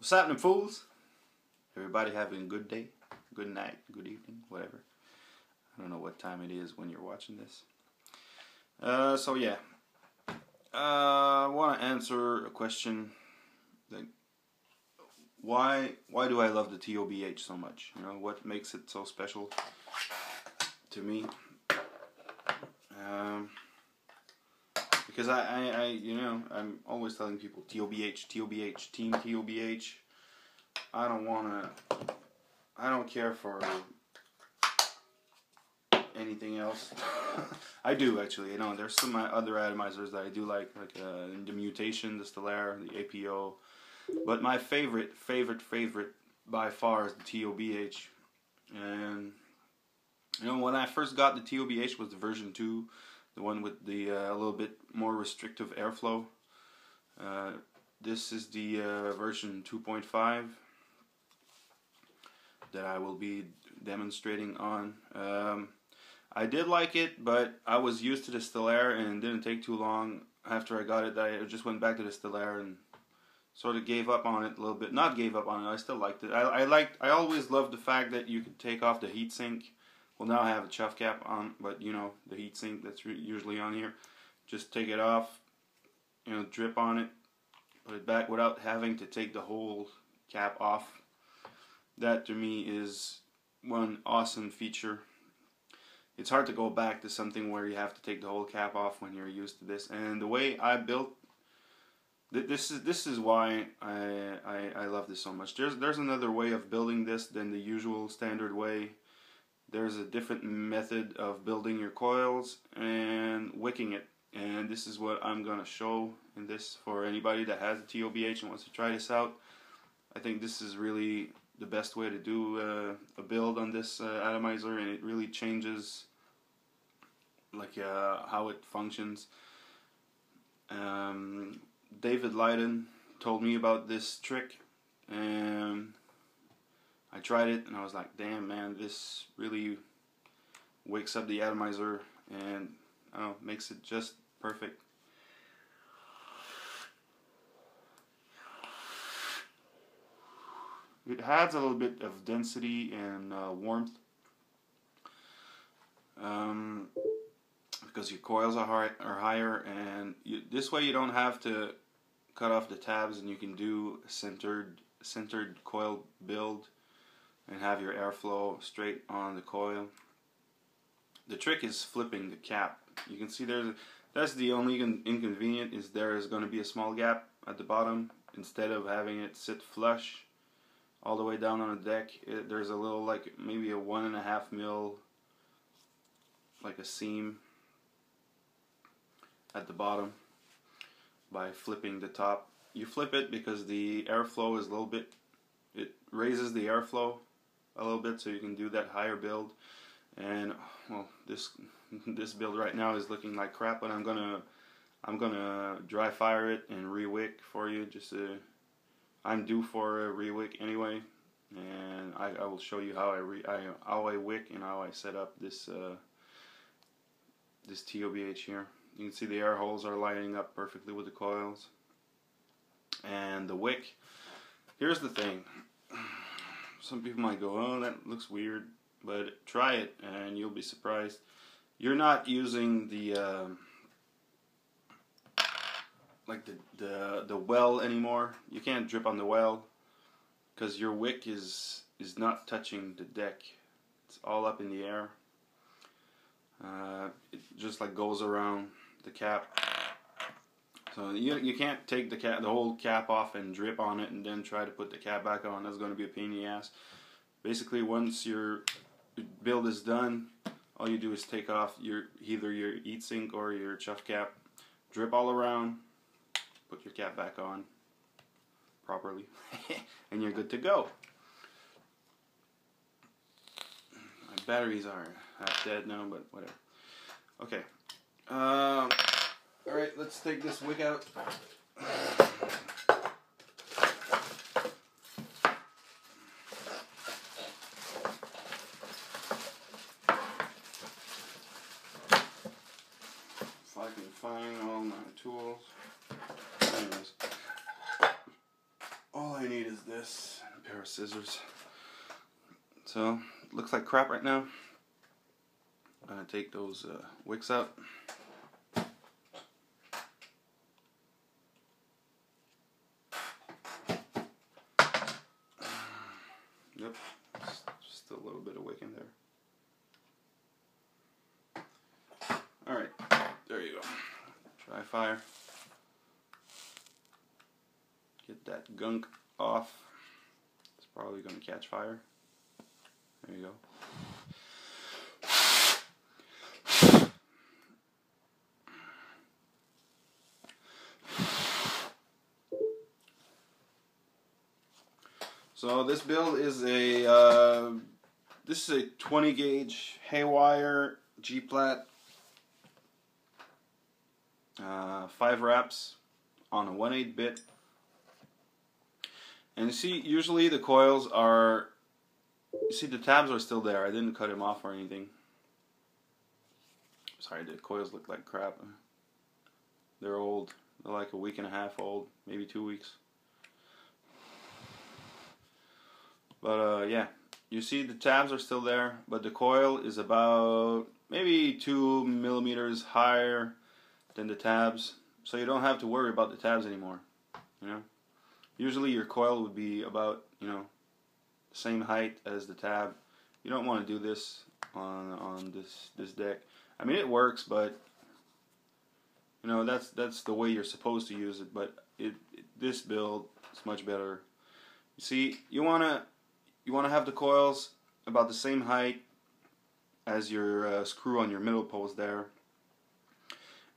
What's happening, fools? Everybody having a good day, good night, good evening, whatever. I don't know what time it is when you're watching this. So yeah, I want to answer a question. Like, why do I love the TOBH so much? You know, what makes it so special to me? Because I'm always telling people TOBH, TOBH, Team TOBH. I don't care for anything else. I do actually. You know, there's some other atomizers that I do like the Mutation, the Stellar, the APO. But my favorite by far is the TOBH. And you know, when I first got the TOBH was the version 2, the one with the a little bit more restrictive airflow. This is the version 2.5 that I will be demonstrating on. I did like it, but I was used to the Stellar, and it didn't take too long after I got it that I just went back to the Stellar and sort of gave up on it a little bit. Not gave up on it, I still liked it. I always loved the fact that you could take off the heatsink. Well, now I have a chuff cap on, but you know, the heatsink that's usually on here. Just take it off, you know, drip on it, put it back without having to take the whole cap off. That to me is one awesome feature. It's hard to go back to something where you have to take the whole cap off when you're used to this. And the way I built this is why I love this so much. There's another way of building this than the usual standard way. There's a different method of building your coils and wicking it. And this is what I'm going to show in this for anybody that has a TOBH and wants to try this out. I think this is really the best way to do a build on this atomizer, and it really changes like how it functions. David Leiden told me about this trick, and I tried it, and I was like, damn man, this really wakes up the atomizer and I don't know, makes it just perfect. It adds a little bit of density and warmth because your coils are higher, and this way you don't have to cut off the tabs, and you can do a centered coil build and have your airflow straight on the coil. The trick is flipping the cap. You can see that's the only inconvenient is there is going to be a small gap at the bottom. Instead of having it sit flush all the way down on the deck, there's a little, like maybe a 1.5 mil, like a seam at the bottom. By flipping the top, you flip it because the airflow is a little bit, it raises the airflow a little bit, so you can do that higher build. And well, this build right now is looking like crap, but I'm gonna dry fire it and re-wick for you. I'm due for a re-wick anyway, and I will show you how I wick and how I set up this this TOBH here. You can see the air holes are lining up perfectly with the coils. And the wick, here's the thing. Some people might go, oh, that looks weird, but try it and you'll be surprised. You're not using the like the well anymore. You can't drip on the well because your wick is not touching the deck. It's all up in the air. It just like goes around the cap. So you can't take the whole cap off and drip on it and then try to put the cap back on. That's going to be a pain in the ass. Basically, once your build is done, all you do is take off either your heatsink or your chuff cap, drip all around, put your cap back on properly, and you're good to go. My batteries are half dead now, but whatever. Okay. Alright, let's take this wick out. If I can find all my tools. Anyways, all I I need is this, and a pair of scissors. So, it looks like crap right now. I'm gonna take those wicks out. Yep, just a little bit of wick in there. Alright, there you go. Dry fire. Get that gunk off. It's probably going to catch fire. There you go. So this build is a 20 gauge haywire G-plat, 5 wraps on a 1/8 bit. And you see, usually the coils are, you see the tabs are still there. I didn't cut them off or anything. Sorry, the coils look like crap. They're old. They're like a week and a half old, maybe 2 weeks. But yeah, you see the tabs are still there, but the coil is about maybe 2 millimeters higher than the tabs, so you don't have to worry about the tabs anymore. You know, usually your coil would be about, you know, the same height as the tab. You don't want to do this on this deck. I mean, it works, but you know, that's the way you're supposed to use it. But this build is much better. You see, you wanna have the coils about the same height as your screw on your middle post there.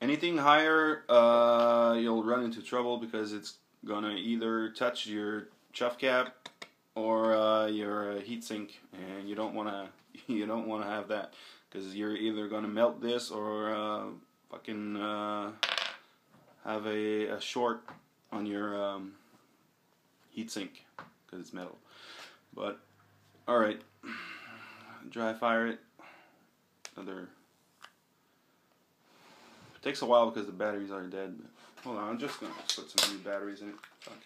Anything higher, you'll run into trouble because it's gonna either touch your chuff cap or your heatsink, and you don't wanna have that, because you're either gonna melt this or fucking have a short on your heatsink because it's metal. But alright, dry fire it. It takes a while because the batteries are dead. Hold on, I'm just gonna put some new batteries in it. Fuck.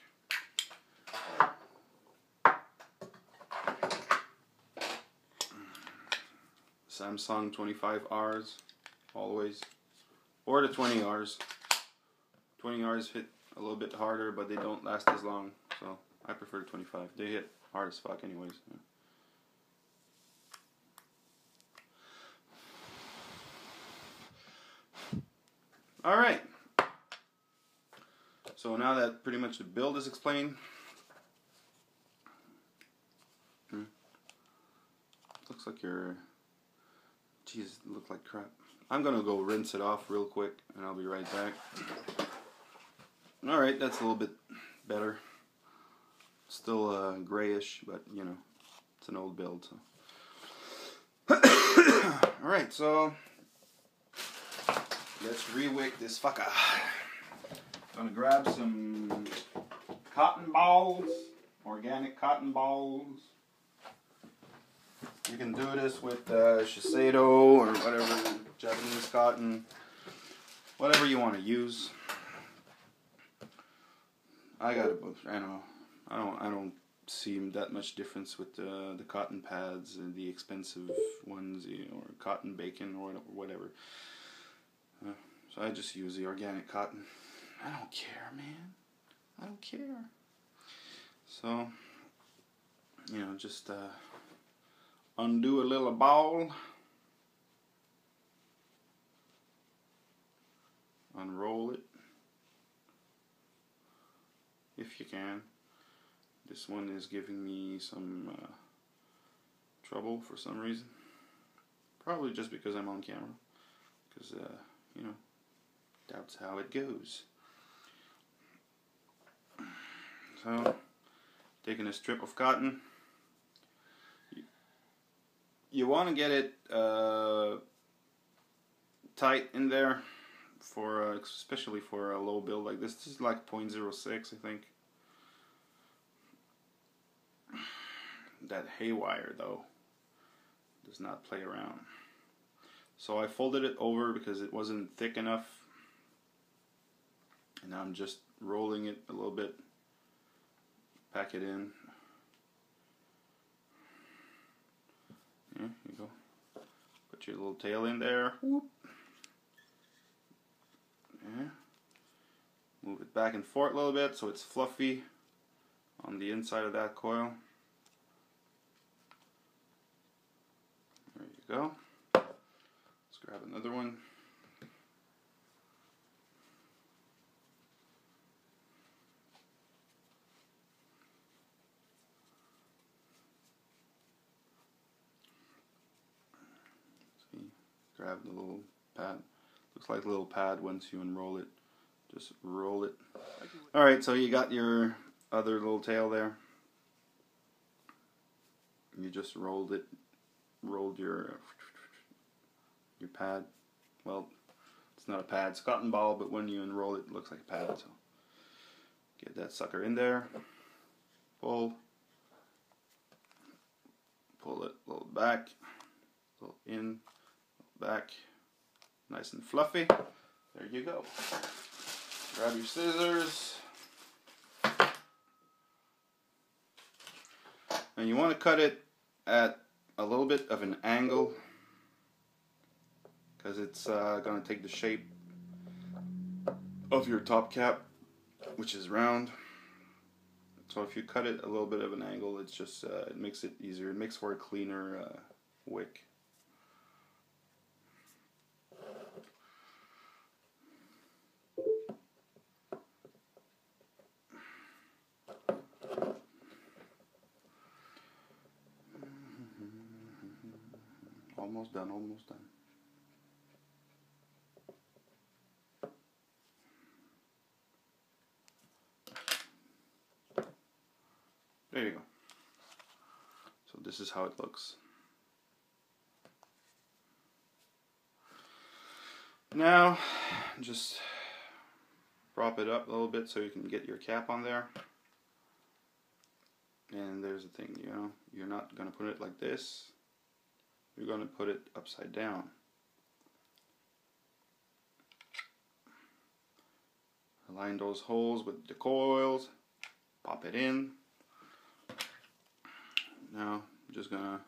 Samsung 25Rs, always, or the 20Rs. 20Rs hit a little bit harder, but they don't last as long, so I prefer 25. They hit hard as fuck anyways. Alright. So now that pretty much the build is explained. Looks like your... Jeez, it looked like crap. I'm gonna go rinse it off real quick and I'll be right back. Alright, that's a little bit better. Still grayish, but you know, it's an old build. So. Alright, so let's re-wick this fucker. Gonna grab some cotton balls, organic cotton balls. You can do this with Shiseido or whatever, Japanese cotton, whatever you want to use. I got it both. I don't see that much difference with the cotton pads and the expensive ones, or cotton bacon or whatever. So I just use the organic cotton. I don't care, man. I don't care. So, you know, just undo a little ball. Unroll it. If you can. This one is giving me some trouble for some reason. Probably just because I'm on camera. Because, you know, that's how it goes. So, taking a strip of cotton. You want to get it tight in there, for especially for a low build like this. This is like 0.06, I think. That haywire, though, does not play around. So I folded it over because it wasn't thick enough. And I'm just rolling it a little bit pack it in. Yeah, here you go. Put your little tail in there. Whoop. Yeah. Move it back and forth a little bit so it's fluffy on the inside of that coil. There you go. Let's grab another one. See, grab the little pad. Looks like a little pad once you unroll it. Just roll it. Alright, so you got your other little tail there. You just rolled your pad. Well, it's not a pad, it's a cotton ball, but when you unroll it, it looks like a pad. So get that sucker in there. Pull it a little back, a little in, back. Nice and fluffy. There you go. Grab your scissors. And you want to cut it at a little bit of an angle because it's going to take the shape of your top cap, which is round. So if you cut it a little bit of an angle, it's just it makes it easier. It makes for a cleaner wick. Almost done, almost done. There you go. So this is how it looks. Now, just prop it up a little bit so you can get your cap on there. And there's the thing, you know, you're not going to put it like this. You're going to put it upside down. Align those holes with the coils. Pop it in. Now I'm just gonna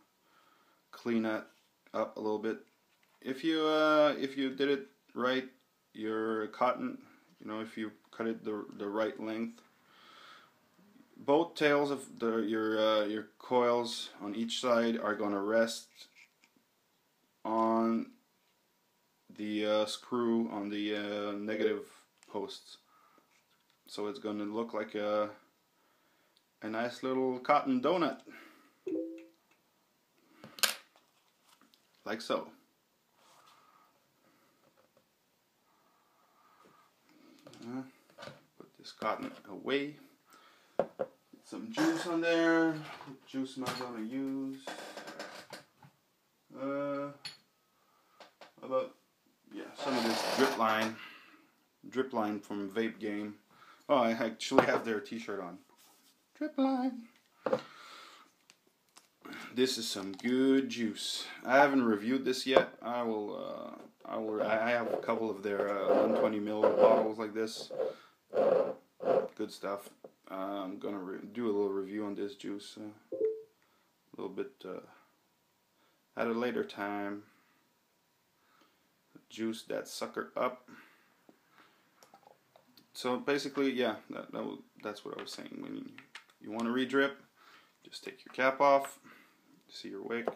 clean that up a little bit. If you did it right, your cotton, you know, if you cut it the right length, both tails of your coils on each side are gonna rest on the screw on the negative posts. So it's gonna look like a nice little cotton donut. Like so. Put this cotton away. Get some juice on there. What juice am I going to use? About, yeah, some of this drip line from Vape Game. Oh, I actually have their t-shirt on. Drip line. This is some good juice. I haven't reviewed this yet. I have a couple of their 120 ml bottles like this. Good stuff. I'm gonna do a little review on this juice. A little bit at a later time. Juice that sucker up. So basically, yeah, that's what I was saying. When you want to re-drip, just take your cap off. See your wick,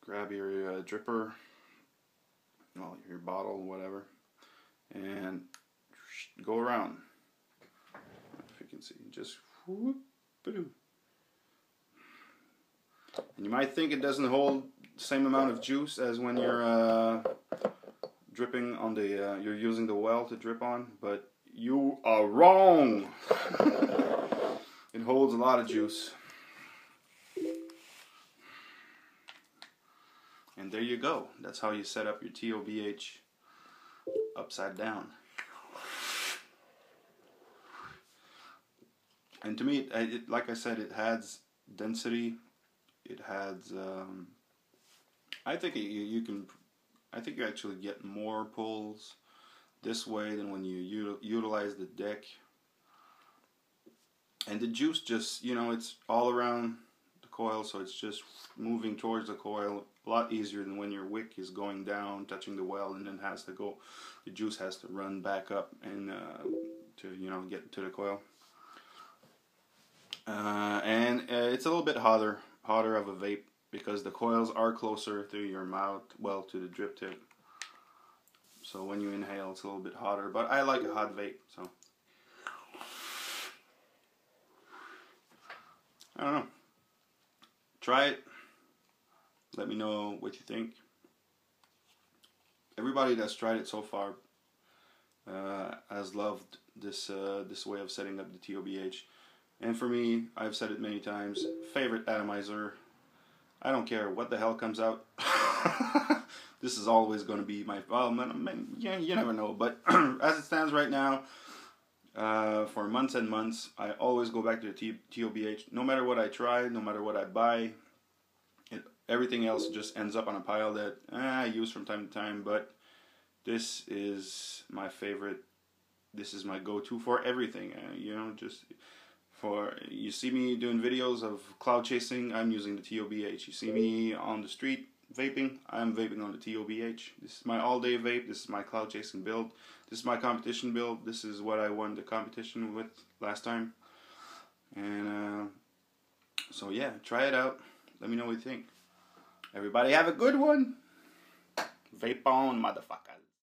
grab your dripper, well, your bottle, whatever, and go around. If you can see, just whoop, and you might think it doesn't hold the same amount of juice as when you're dripping on the you're using the well to drip on, but you are wrong. It holds a lot of juice. And there you go. That's how you set up your TOBH upside down. And to me, like I said, it has density. It has. I think you can. I think you actually get more pulls this way than when you utilize the deck. And the juice just, you know, it's all around the coil, so it's just moving towards the coil. A lot easier than when your wick is going down, touching the well, and then has to go, the juice has to run back up and to, you know, get to the coil. It's a little bit hotter of a vape because the coils are closer to your mouth, well, to the drip tip. So when you inhale, it's a little bit hotter, but I like a hot vape, so. I don't know. Try it. Let me know what you think. Everybody that's tried it so far has loved this way of setting up the TOBH. And for me, I've said it many times, favorite atomizer. I don't care what the hell comes out. This is always going to be my, well, you never know. But as it stands right now, for months and months, I always go back to the TOBH. No matter what I try, no matter what I buy, everything else just ends up on a pile that I use from time to time. But this is my favorite. This is my go-to for everything. You know, just for, you see me doing videos of cloud chasing, I'm using the TOBH. You see me on the street vaping, I'm vaping on the TOBH. This is my all-day vape. This is my cloud chasing build. This is my competition build. This is what I won the competition with last time. And so yeah, try it out. Let me know what you think. Everybody have a good one. Vape on, motherfuckers.